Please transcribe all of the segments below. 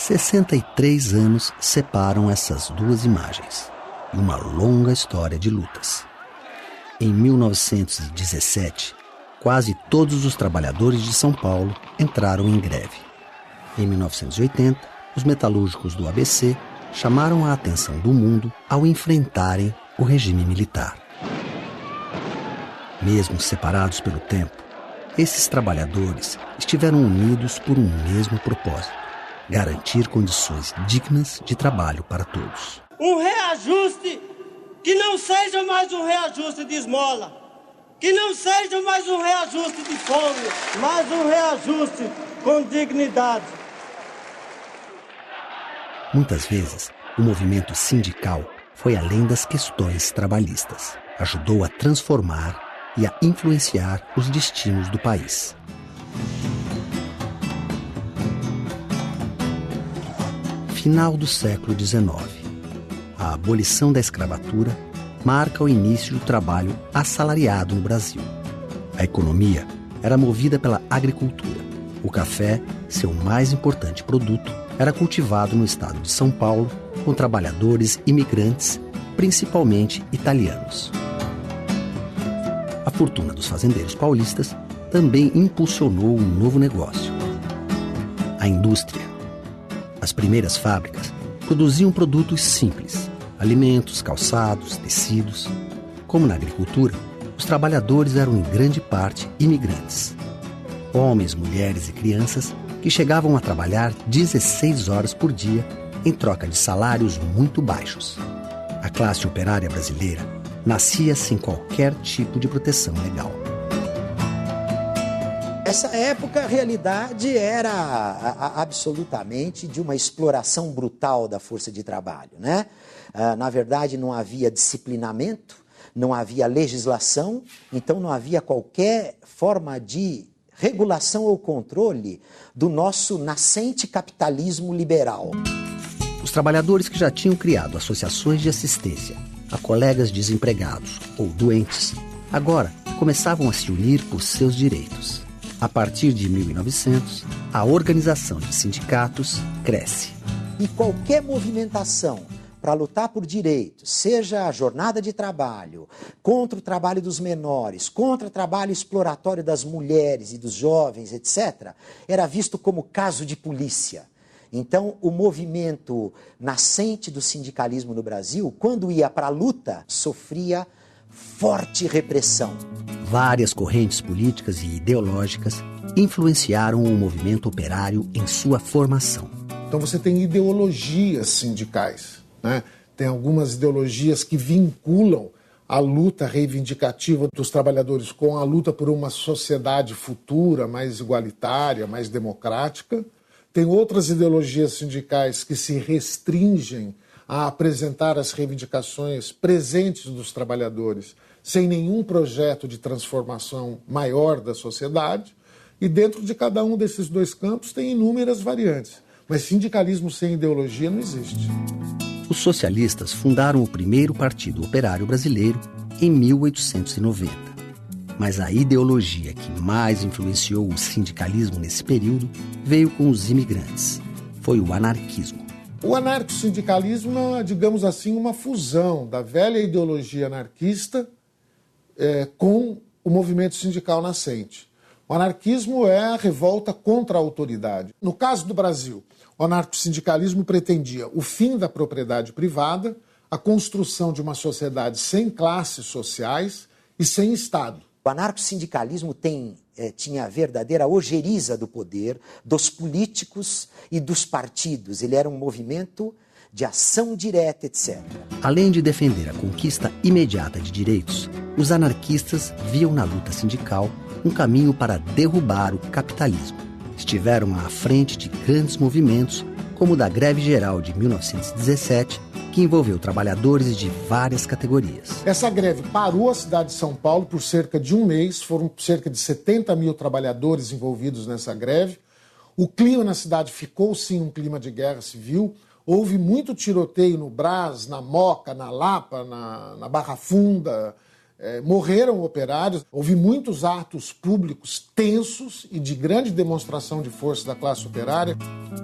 63 anos separam essas duas imagens e uma longa história de lutas. Em 1917, quase todos os trabalhadores de São Paulo entraram em greve. Em 1980, os metalúrgicos do ABC chamaram a atenção do mundo ao enfrentarem o regime militar. Mesmo separados pelo tempo, esses trabalhadores estiveram unidos por um mesmo propósito: garantir condições dignas de trabalho para todos. Um reajuste que não seja mais um reajuste de esmola, que não seja mais um reajuste de fome, mas um reajuste com dignidade. Muitas vezes, o movimento sindical foi além das questões trabalhistas. Ajudou a transformar e a influenciar os destinos do país. Final do século XIX. A abolição da escravatura marca o início do trabalho assalariado no Brasil. A economia era movida pela agricultura. O café, seu mais importante produto, era cultivado no estado de São Paulo, com trabalhadores imigrantes, principalmente italianos. A fortuna dos fazendeiros paulistas também impulsionou um novo negócio: a indústria. As primeiras fábricas produziam produtos simples: alimentos, calçados, tecidos. Como na agricultura, os trabalhadores eram em grande parte imigrantes. Homens, mulheres e crianças que chegavam a trabalhar 16 horas por dia em troca de salários muito baixos. A classe operária brasileira nascia sem qualquer tipo de proteção legal. Essa época, a realidade era absolutamente de uma exploração brutal da força de trabalho, né? Na verdade, não havia disciplinamento, não havia legislação, então não havia qualquer forma de regulação ou controle do nosso nascente capitalismo liberal. Os trabalhadores que já tinham criado associações de assistência a colegas desempregados ou doentes, agora começavam a se unir por seus direitos. A partir de 1900, a organização de sindicatos cresce. E qualquer movimentação para lutar por direitos, seja a jornada de trabalho, contra o trabalho dos menores, contra o trabalho exploratório das mulheres e dos jovens, etc., era visto como caso de polícia. Então, o movimento nascente do sindicalismo no Brasil, quando ia para a luta, sofria forte repressão. Várias correntes políticas e ideológicas influenciaram o movimento operário em sua formação. Então você tem ideologias sindicais, né? Tem algumas ideologias que vinculam a luta reivindicativa dos trabalhadores com a luta por uma sociedade futura, mais igualitária, mais democrática. Tem outras ideologias sindicais que se restringem a apresentar as reivindicações presentes dos trabalhadores sem nenhum projeto de transformação maior da sociedade. E dentro de cada um desses dois campos tem inúmeras variantes. Mas sindicalismo sem ideologia não existe. Os socialistas fundaram o primeiro Partido Operário Brasileiro em 1890. Mas a ideologia que mais influenciou o sindicalismo nesse período veio com os imigrantes. Foi o anarquismo. O anarcossindicalismo é, digamos assim, uma fusão da velha ideologia anarquista com o movimento sindical nascente. O anarquismo é a revolta contra a autoridade. No caso do Brasil, o anarcossindicalismo pretendia o fim da propriedade privada, a construção de uma sociedade sem classes sociais e sem Estado. O anarcossindicalismo tinha a verdadeira ojeriza do poder, dos políticos e dos partidos. Ele era um movimento de ação direta, etc. Além de defender a conquista imediata de direitos, os anarquistas viam na luta sindical um caminho para derrubar o capitalismo. Estiveram à frente de grandes movimentos, como o da Greve Geral de 1917, que envolveu trabalhadores de várias categorias. Essa greve parou a cidade de São Paulo por cerca de um mês, foram cerca de 70 mil trabalhadores envolvidos nessa greve. O clima na cidade ficou, sim, um clima de guerra civil. Houve muito tiroteio no Brás, na Moca, na Lapa, na Barra Funda, morreram operários, houve muitos atos públicos tensos e de grande demonstração de força da classe operária.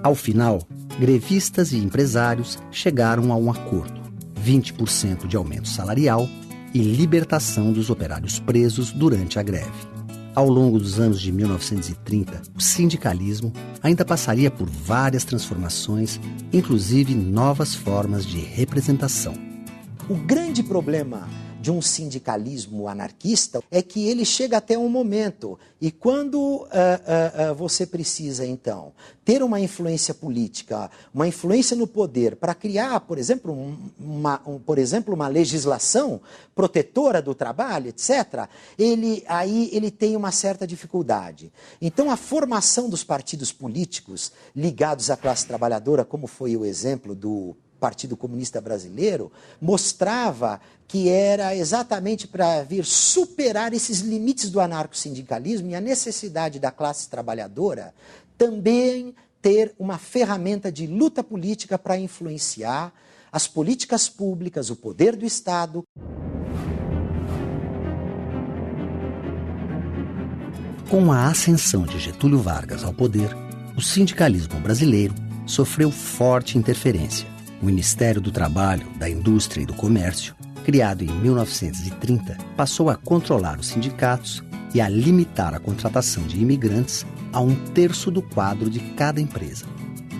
Ao final, grevistas e empresários chegaram a um acordo: 20% de aumento salarial e libertação dos operários presos durante a greve. Ao longo dos anos de 1930, o sindicalismo ainda passaria por várias transformações, inclusive novas formas de representação. O grande problema de um sindicalismo anarquista é que ele chega até um momento, e quando você precisa, então, ter uma influência política, uma influência no poder para criar, por exemplo, uma legislação protetora do trabalho, etc., ele tem uma certa dificuldade. Então, a formação dos partidos políticos ligados à classe trabalhadora, como foi o exemplo do Partido Comunista Brasileiro, mostrava que era exatamente para vir superar esses limites do anarcossindicalismo e a necessidade da classe trabalhadora também ter uma ferramenta de luta política para influenciar as políticas públicas, o poder do Estado. Com a ascensão de Getúlio Vargas ao poder, o sindicalismo brasileiro sofreu forte interferência. O Ministério do Trabalho, da Indústria e do Comércio, criado em 1930, passou a controlar os sindicatos e a limitar a contratação de imigrantes a 1/3 do quadro de cada empresa.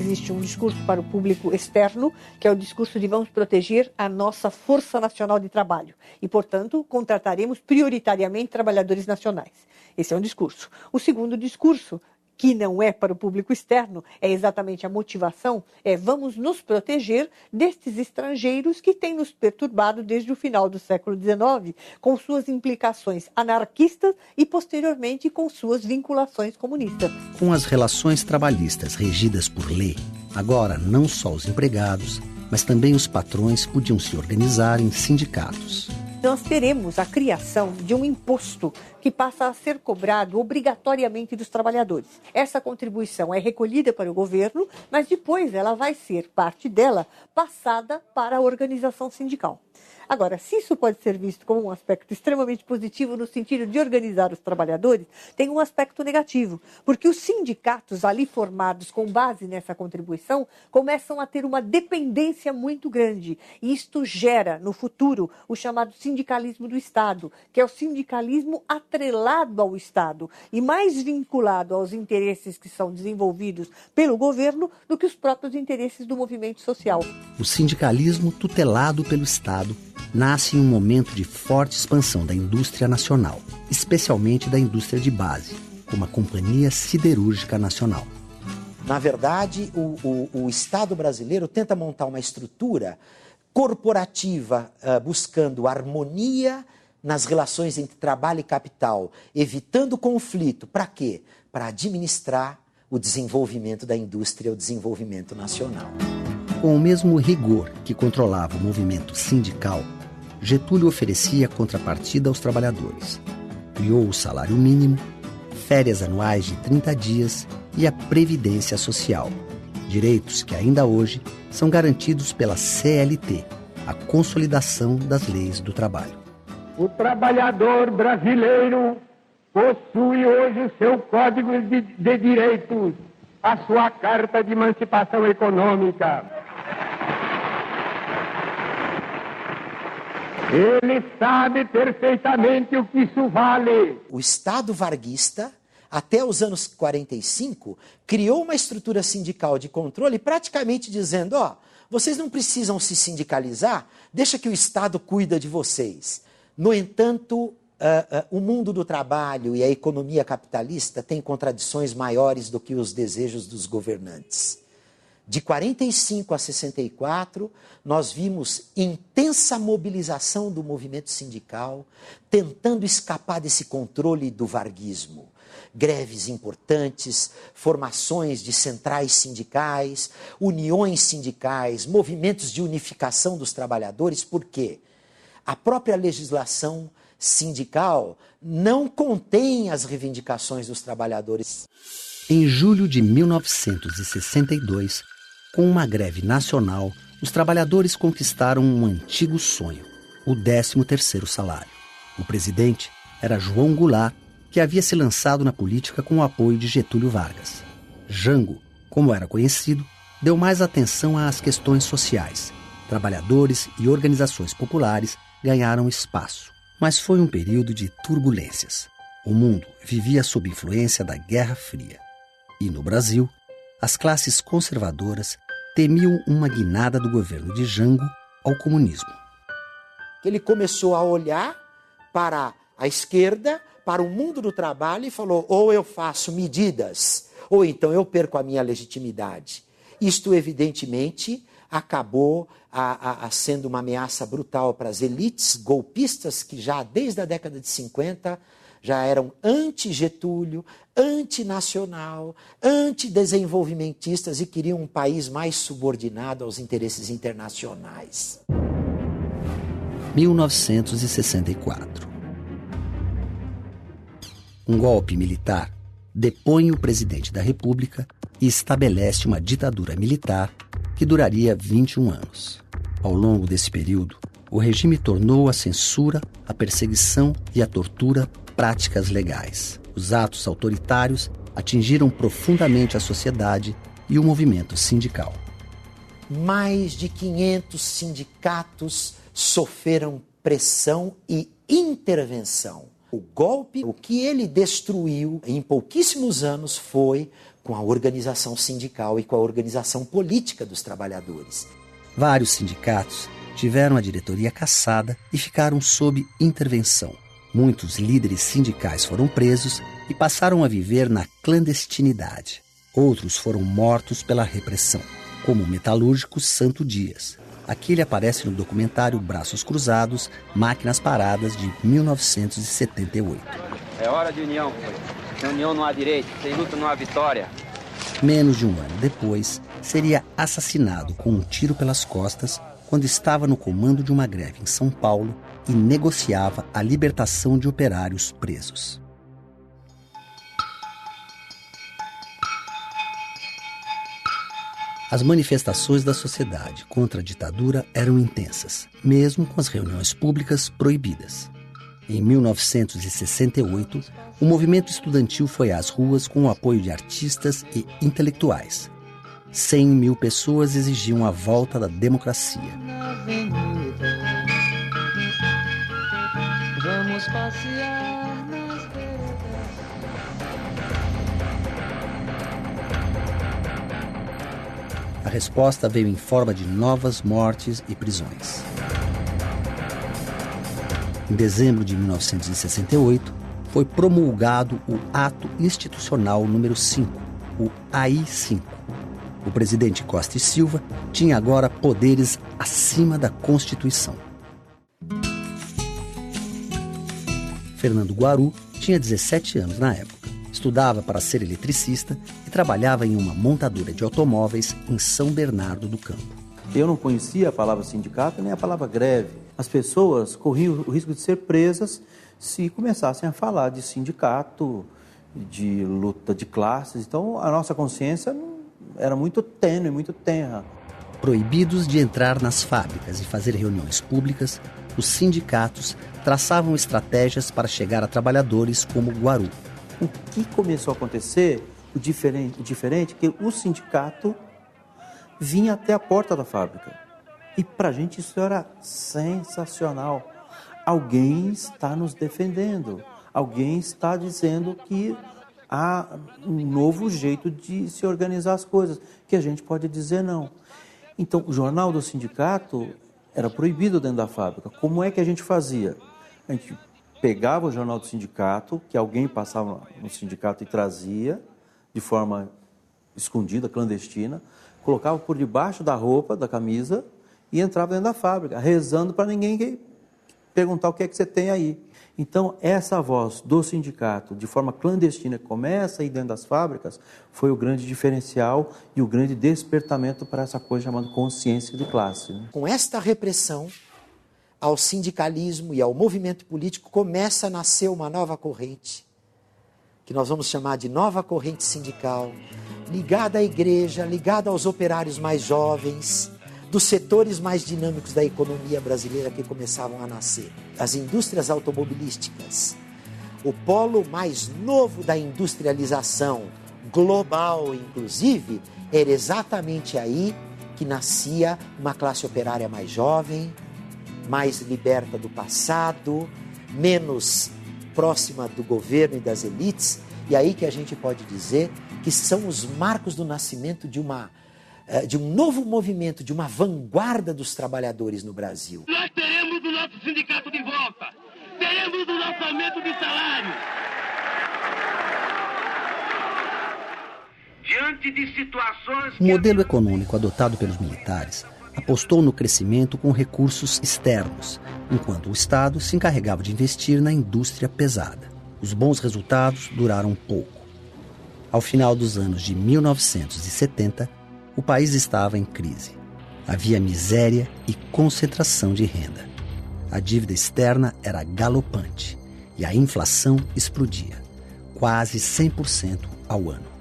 Existe um discurso para o público externo, que é o discurso de vamos proteger a nossa Força Nacional de Trabalho e, portanto, contrataremos prioritariamente trabalhadores nacionais. Esse é um discurso. O segundo discurso, que não é para o público externo, é exatamente a motivação, vamos nos proteger destes estrangeiros que têm nos perturbado desde o final do século XIX, com suas implicações anarquistas e, posteriormente, com suas vinculações comunistas. Com as relações trabalhistas regidas por lei, agora não só os empregados, mas também os patrões podiam se organizar em sindicatos. Nós teremos a criação de um imposto que passa a ser cobrado obrigatoriamente dos trabalhadores. Essa contribuição é recolhida para o governo, mas depois ela vai ser, parte dela, passada para a organização sindical. Agora, se isso pode ser visto como um aspecto extremamente positivo no sentido de organizar os trabalhadores, tem um aspecto negativo, porque os sindicatos ali formados com base nessa contribuição começam a ter uma dependência muito grande. E isto gera, no futuro, o chamado sindicalismo do Estado, que é o sindicalismo atrelado ao Estado e mais vinculado aos interesses que são desenvolvidos pelo governo do que os próprios interesses do movimento social. O sindicalismo tutelado pelo Estado nasce em um momento de forte expansão da indústria nacional, especialmente da indústria de base, como a Companhia Siderúrgica Nacional. Na verdade, o Estado brasileiro tenta montar uma estrutura corporativa buscando harmonia nas relações entre trabalho e capital, evitando conflito. Para quê? Para administrar o desenvolvimento da indústria, o desenvolvimento nacional. Com o mesmo rigor que controlava o movimento sindical, Getúlio oferecia contrapartida aos trabalhadores. Criou o salário mínimo, férias anuais de 30 dias e a Previdência Social, direitos que ainda hoje são garantidos pela CLT, a Consolidação das Leis do Trabalho. O trabalhador brasileiro possui hoje o seu Código de Direitos, a sua Carta de Emancipação Econômica. Ele sabe perfeitamente o que isso vale. O Estado varguista, até os anos 45, criou uma estrutura sindical de controle praticamente dizendo, vocês não precisam se sindicalizar, deixa que o Estado cuida de vocês. No entanto, o mundo do trabalho e a economia capitalista têm contradições maiores do que os desejos dos governantes. De 45 a 64, nós vimos intensa mobilização do movimento sindical, tentando escapar desse controle do varguismo. Greves importantes, formações de centrais sindicais, uniões sindicais, movimentos de unificação dos trabalhadores. Por quê? A própria legislação sindical não contém as reivindicações dos trabalhadores. Em julho de 1962, com uma greve nacional, os trabalhadores conquistaram um antigo sonho, o 13º salário. O presidente era João Goulart, que havia se lançado na política com o apoio de Getúlio Vargas. Jango, como era conhecido, deu mais atenção às questões sociais. Trabalhadores e organizações populares ganharam espaço. Mas foi um período de turbulências. O mundo vivia sob influência da Guerra Fria. E no Brasil, as classes conservadoras temiam uma guinada do governo de Jango ao comunismo. Ele começou a olhar para a esquerda, para o mundo do trabalho e falou: ou eu faço medidas, ou então eu perco a minha legitimidade. Isto, evidentemente, acabou sendo uma ameaça brutal para as elites golpistas que já desde a década de 50 já eram anti-Getúlio, antinacional, antidesenvolvimentistas e queriam um país mais subordinado aos interesses internacionais. 1964. Um golpe militar depõe o presidente da República e estabelece uma ditadura militar que duraria 21 anos. Ao longo desse período, o regime tornou a censura, a perseguição e a tortura práticas legais. Os atos autoritários atingiram profundamente a sociedade e o movimento sindical. Mais de 500 sindicatos sofreram pressão e intervenção. O golpe, o que ele destruiu em pouquíssimos anos foi com a organização sindical e com a organização política dos trabalhadores. Vários sindicatos tiveram a diretoria cassada e ficaram sob intervenção. Muitos líderes sindicais foram presos e passaram a viver na clandestinidade. Outros foram mortos pela repressão, como o metalúrgico Santo Dias. Aqui ele aparece no documentário Braços Cruzados, Máquinas Paradas, de 1978. É hora de união, foi. Sem união não há direito, sem luta não há vitória. Menos de um ano depois, seria assassinado com um tiro pelas costas quando estava no comando de uma greve em São Paulo e negociava a libertação de operários presos. As manifestações da sociedade contra a ditadura eram intensas, mesmo com as reuniões públicas proibidas. Em 1968, o movimento estudantil foi às ruas com o apoio de artistas e intelectuais. 100 mil pessoas exigiam a volta da democracia. Vamos passear nas veredas. A resposta veio em forma de novas mortes e prisões. Em dezembro de 1968, foi promulgado o Ato Institucional número 5, o AI-5. O presidente Costa e Silva tinha agora poderes acima da Constituição. Fernando Guaru tinha 17 anos na época. Estudava para ser eletricista e trabalhava em uma montadora de automóveis em São Bernardo do Campo. Eu não conhecia a palavra sindicato nem a palavra greve. As pessoas corriam o risco de ser presas se começassem a falar de sindicato, de luta de classes. Então, a nossa consciência era muito tênue, muito tenra. Proibidos de entrar nas fábricas e fazer reuniões públicas, os sindicatos traçavam estratégias para chegar a trabalhadores como Guaru. O que começou a acontecer, o diferente é que o sindicato vinha até a porta da fábrica. E para a gente isso era sensacional. Alguém está nos defendendo, alguém está dizendo que há um novo jeito de se organizar as coisas, que a gente pode dizer não. Então, o jornal do sindicato era proibido dentro da fábrica. Como é que a gente fazia? A gente pegava o jornal do sindicato, que alguém passava no sindicato e trazia de forma escondida, clandestina, colocava por debaixo da roupa, da camisa, e entrava dentro da fábrica, rezando para ninguém perguntar o que é que você tem aí. Então, essa voz do sindicato, de forma clandestina, que começa aí dentro das fábricas, foi o grande diferencial e o grande despertamento para essa coisa chamada consciência de classe. Né? Com esta repressão ao sindicalismo e ao movimento político, começa a nascer uma nova corrente, que nós vamos chamar de nova corrente sindical, ligada à igreja, ligada aos operários mais jovens, dos setores mais dinâmicos da economia brasileira que começavam a nascer. As indústrias automobilísticas, o polo mais novo da industrialização global, inclusive, era exatamente aí que nascia uma classe operária mais jovem, mais liberta do passado, menos próxima do governo e das elites, e aí que a gente pode dizer que são os marcos do nascimento de um novo movimento, de uma vanguarda dos trabalhadores no Brasil. Nós teremos o nosso sindicato de volta, teremos o nosso aumento de salário. Diante de situações... O modelo econômico adotado pelos militares apostou no crescimento com recursos externos, enquanto o Estado se encarregava de investir na indústria pesada. Os bons resultados duraram pouco. Ao final dos anos de 1970, o país estava em crise. Havia miséria e concentração de renda. A dívida externa era galopante e a inflação explodia, quase 100% ao ano.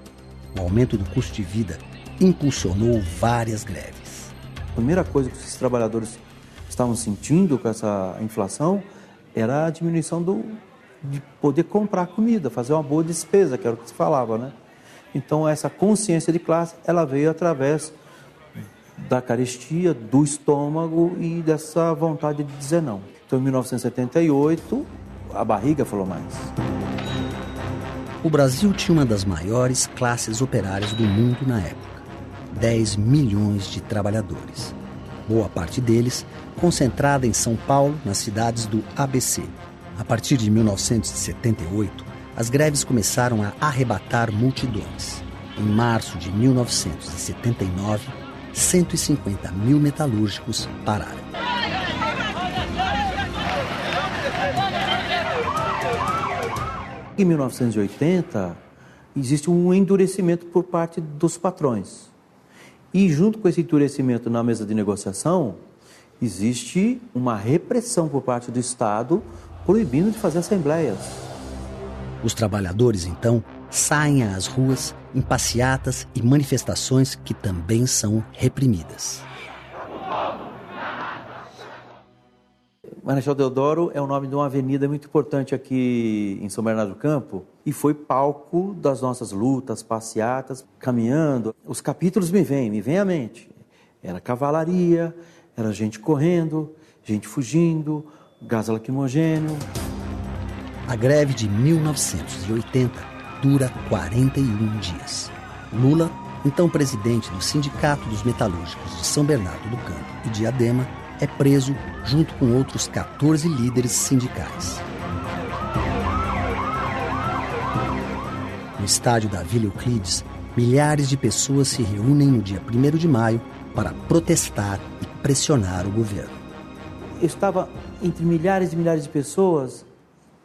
O aumento do custo de vida impulsionou várias greves. A primeira coisa que os trabalhadores estavam sentindo com essa inflação era a diminuição de poder comprar comida, fazer uma boa despesa, que era o que se falava, né? Então, essa consciência de classe, ela veio através da carestia, do estômago e dessa vontade de dizer não. Então, em 1978, a barriga falou mais. O Brasil tinha uma das maiores classes operárias do mundo na época. 10 milhões de trabalhadores. Boa parte deles concentrada em São Paulo, nas cidades do ABC. A partir de 1978, as greves começaram a arrebatar multidões. Em março de 1979, 150 mil metalúrgicos pararam. Em 1980, existe um endurecimento por parte dos patrões. E junto com esse endurecimento na mesa de negociação, existe uma repressão por parte do Estado proibindo de fazer assembleias. Os trabalhadores, então, saem às ruas em passeatas e manifestações que também são reprimidas. Marechal Deodoro é o nome de uma avenida muito importante aqui em São Bernardo do Campo e foi palco das nossas lutas, passeatas, caminhando. Os capítulos me vêm à mente. Era cavalaria, era gente correndo, gente fugindo, gás lacrimogêneo. A greve de 1980 dura 41 dias. Lula, então presidente do Sindicato dos Metalúrgicos de São Bernardo do Campo e Diadema, é preso junto com outros 14 líderes sindicais. No estádio da Vila Euclides, milhares de pessoas se reúnem no dia 1º de maio para protestar e pressionar o governo. Eu estava entre milhares e milhares de pessoas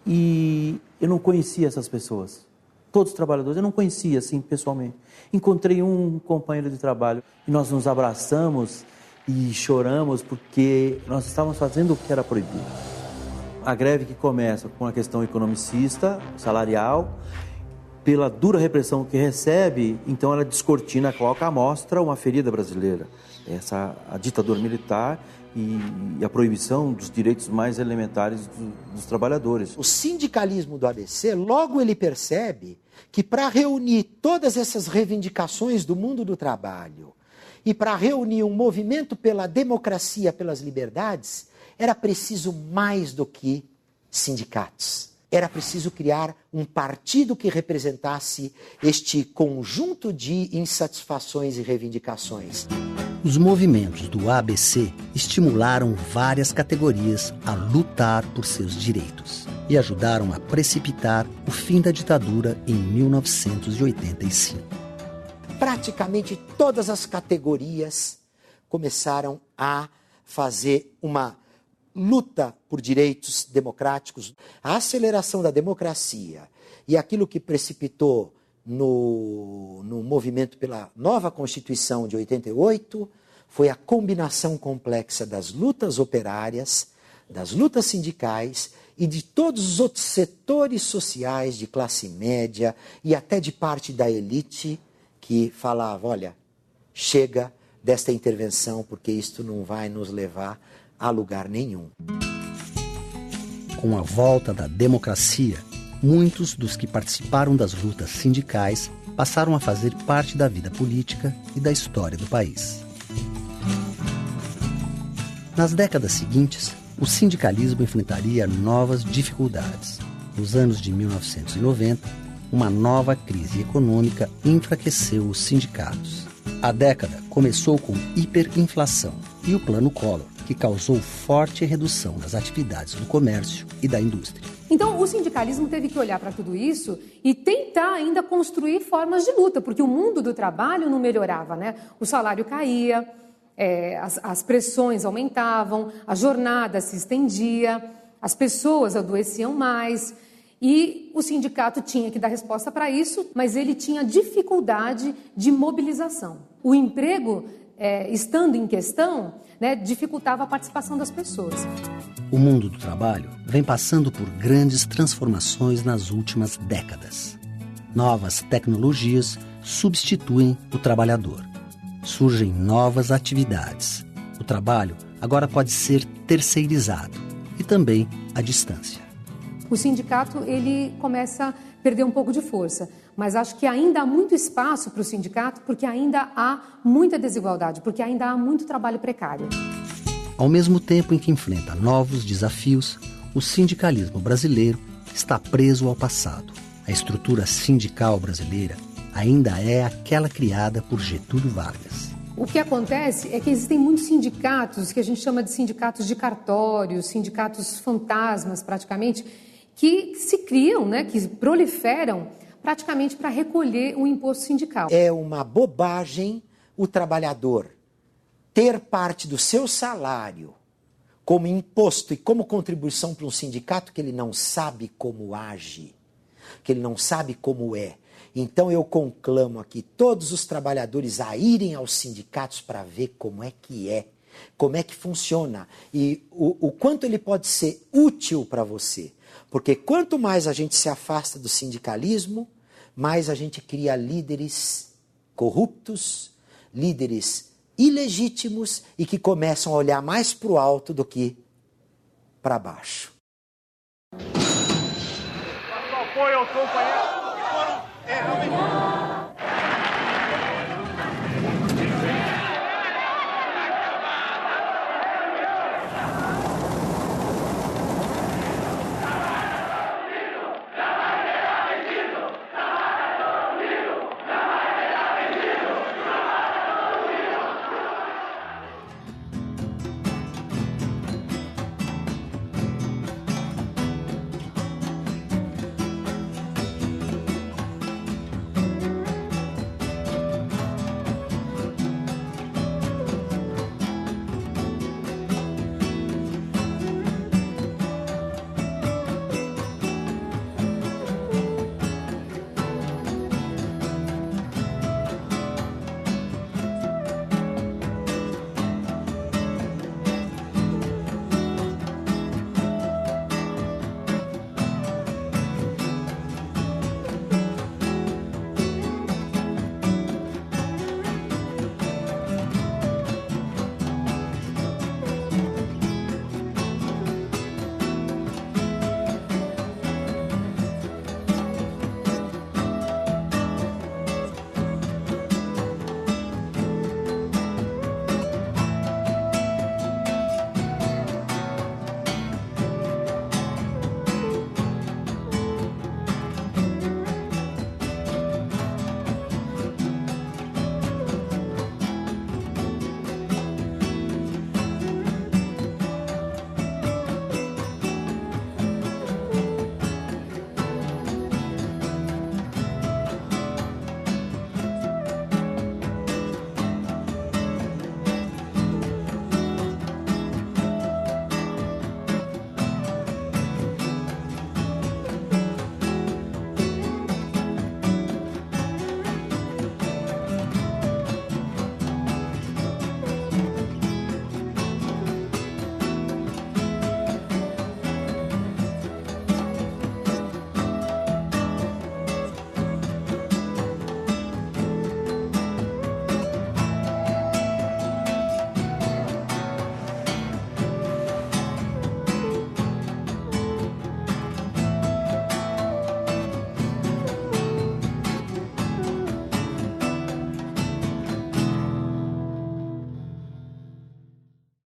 e eu não conhecia essas pessoas. Todos os trabalhadores, eu não conhecia assim pessoalmente. Encontrei um companheiro de trabalho e nós nos abraçamos e choramos porque nós estávamos fazendo o que era proibido. A greve que começa com a questão economicista, salarial, pela dura repressão que recebe, então ela descortina, coloca à mostra uma ferida brasileira. A ditadura militar e a proibição dos direitos mais elementares dos trabalhadores. O sindicalismo do ABC, logo ele percebe que para reunir todas essas reivindicações do mundo do trabalho e para reunir um movimento pela democracia, pelas liberdades, era preciso mais do que sindicatos. Era preciso criar um partido que representasse este conjunto de insatisfações e reivindicações. Os movimentos do ABC estimularam várias categorias a lutar por seus direitos e ajudaram a precipitar o fim da ditadura em 1985. Praticamente todas as categorias começaram a fazer uma luta por direitos democráticos. A aceleração da democracia e aquilo que precipitou no movimento pela nova Constituição de 88 foi a combinação complexa das lutas operárias, das lutas sindicais e de todos os outros setores sociais de classe média e até de parte da elite que falava, olha, chega, desta intervenção, porque isto não vai nos levar a lugar nenhum. Com a volta da democracia, muitos dos que participaram das lutas sindicais passaram a fazer parte da vida política e da história do país. Nas décadas seguintes, o sindicalismo enfrentaria novas dificuldades. Nos anos de 1990, uma nova crise econômica enfraqueceu os sindicatos. A década começou com hiperinflação e o Plano Collor, que causou forte redução das atividades do comércio e da indústria. Então, o sindicalismo teve que olhar para tudo isso e tentar ainda construir formas de luta, porque o mundo do trabalho não melhorava, né? O salário caía, as pressões aumentavam, a jornada se estendia, as pessoas adoeciam mais e o sindicato tinha que dar resposta para isso, mas ele tinha dificuldade de mobilização. O emprego, estando em questão, né, dificultava a participação das pessoas. O mundo do trabalho vem passando por grandes transformações nas últimas décadas. Novas tecnologias substituem o trabalhador. Surgem novas atividades. O trabalho agora pode ser terceirizado e também à distância. O sindicato ele começa a perder um pouco de força, mas acho que ainda há muito espaço para o sindicato porque ainda há muita desigualdade, porque ainda há muito trabalho precário. Ao mesmo tempo em que enfrenta novos desafios, o sindicalismo brasileiro está preso ao passado. A estrutura sindical brasileira ainda é aquela criada por Getúlio Vargas. O que acontece é que existem muitos sindicatos, que a gente chama de sindicatos de cartório, sindicatos fantasmas praticamente, que se criam, né, que proliferam praticamente para recolher o imposto sindical. É uma bobagem o trabalhador ter parte do seu salário como imposto e como contribuição para um sindicato que ele não sabe como age, que ele não sabe como é. Então eu conclamo aqui todos os trabalhadores a irem aos sindicatos para ver como é que funciona e o quanto ele pode ser útil para você. Porque quanto mais a gente se afasta do sindicalismo, mais a gente cria líderes corruptos, líderes ilegítimos e que começam a olhar mais para o alto do que para baixo. Qual foi o companheiro?